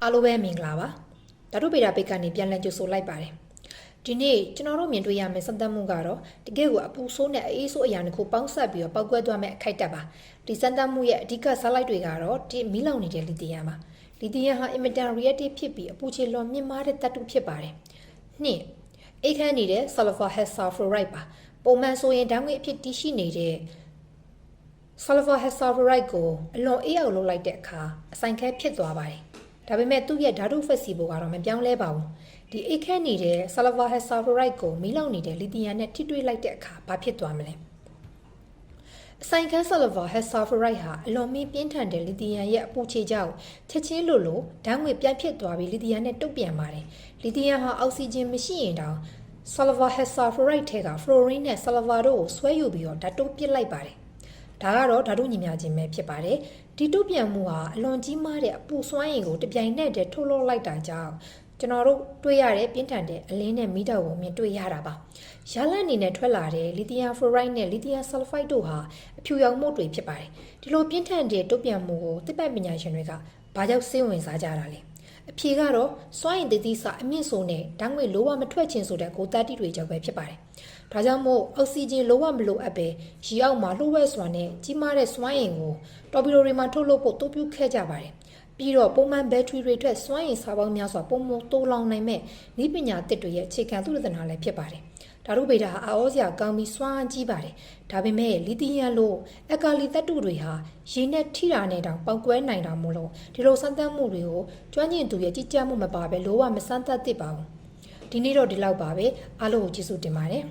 အားလုံးပဲမင်္ဂလာပါဓာတုဗေဒပိတ်ကနေပြန်လည်ကြိုဆိုလိုက်ပါတယ်ဒီနေ့ကျွန်တော်တို့မြင်တွေ့ရမယ့်စံသတ်မှုကတော့တကယ့်ကိုအပူဆိုးနဲ့အေးဆိုးအရာတစ်ခုပေါင်းစပ်ပြီးတော့ပောက်ကွဲသွားမယ့်အခိုက်အတန့်ပါဒီစံသတ်မှုရဲ့အဓိကဇာတ်လိုက်တွေကတော့ဒီမီးလောင်နေတဲ့လီသီယမ်ပါလီသီယမ်ဟာ emittent reactive ဖြစ်ပြီးအပူချေလွန်မြင့်မားတဲ့သတ္တုဖြစ်ပါတယ်နှစ်အိတ်ခမ်းနေတဲ့ sulfur hexafluoride ပါပုံမှန်ဆိုရင်ဓာတ်ငွေ့အဖြစ်တည်ရှိနေတဲ့ sulfur hexafluoride ကိုအလွန်အေးအောင်လုပ်လိုက်တဲ့အခါအဆိုင်ခဲဖြစ်သွားပါတယ်ဒါပေမဲ့သူ့ရဲ့ဓာတုဖက်စီဖို့ကတော့မပြောင်းလဲပါဘူးဒီအိတ်ခဲနေတဲ့ sulfur hexafluoride ကိုမီးလောင်နေတဲ့လီသီယမ်နဲ့ထိတွေ့လိုက်တဲ့အခါဘာဖြစ်သွားမလဲအဆိုင်ခဲ sulfur hexafluoride ဟာအလွန်မင်းပြင်းထန်တဲ့လီသီယမ်ရဲ့အပူချေကြောင့်ချက်ချင်းလိုလိုဓာတ်ငွေ့ပြန်ဖြစ်သွားပြီးလီသီယမ်နဲ့တုတ်ပြန်ပါတယ်လီသီယမ်ဟာအောက်ဆီဂျင်မရှိရင်တောင် sulfur hexafluoride ထဲက fluorine နဲ့ sulfur တို့ကိုဆွဲယူပြီးတော့ဓာတ်တုပစ်လိုက်ပါတယ်ဒါကတော့ဓာတုညီမျှခြင်းပဲဖြစ်ပါတယ်ဒီတုပြန်မှုဟာအလွန်ကြီးမားတဲ့အပူစွမ်းအင်ကိုတပြိုင်နက်တည်းထုတ်လွှတ်လိုက်တာကြောင့်ကျွန်တော်တို့တွေ့ရတဲ့ပြင်းထန်တဲ့အလင်းနဲ့မီးတောက်ကိုမြင်တွေ့ရတာပါရလဒ်အနေနဲ့ထွက်လာတဲ့လီသီယမ်ဖလိုရိုက်နဲ့လီသီယမ်ဆာလ်ဖိုက်တို့ဟာအဖြူရောင်မှုတွေဖြစ်ပါတယ်ဒီလိုပြင်းထန်တဲ့တုပြန်မှုကိုသိပ္ပံပညာရှင်တွေကဘာကြောင့်စိတ်ဝင်စားကြတာလဲအဖြေကတော့စွမ်းအင်တည်တည်စာအမြင့်ဆုံးနဲ့ဓာတ်ငွေ့လိုဝမထွက်ခြင်းဆိုတဲ့ကိုတတ်တိတွေကြောင့်ပဲဖြစ်ပါတယ်ဒါကြောင့်မို့အောက်ဆီဂျင်လိုဝမလိုအပ်ပဲရေအောက်မှာလှုပ်ဝဲစွာနဲ့ကြီးမားတဲ့စွမ်းအင်ကိုတော်ပီဒိုတွေမှာထုတ်လုပ်ဖို့အသုံးပြုခဲ့ကြပါတယ်ပြီးတော့ပုံမှန်ဘက်ထရီတွေထက်စွမ်းအင်စာပေါင်းများစွာပုံမှန်တိုးလောင်နိုင်မဲ့နည်းပညာသစ်တွေရဲ့အခြေခံသုတေသနလည်းဖြစ်ပါတယ်ဓာတုဗေဒဟာအောစရာကောင်းပြီးစွမ်းအားကြီးပါတယ်ဒါပေမဲ့လီသီယမ်လိုအကာလီသတ္တုတွေဟာရေနဲ့ထိတာနဲ့တောင်ပေါက်ကွဲနိုင်တာမို့လို့ဒီလိုစမ်းသပ်မှုတွေကိုကျွမ်းကျင်သူရဲ့ကြီးကြပ်မှုမပါပဲလိုဝမစမ်းသပ်သင့်ပါဘူးဒီနေ့တော့ဒီလောက်ပါပဲအားလုံးကိုကျေးဇူးတင်ပါတယ်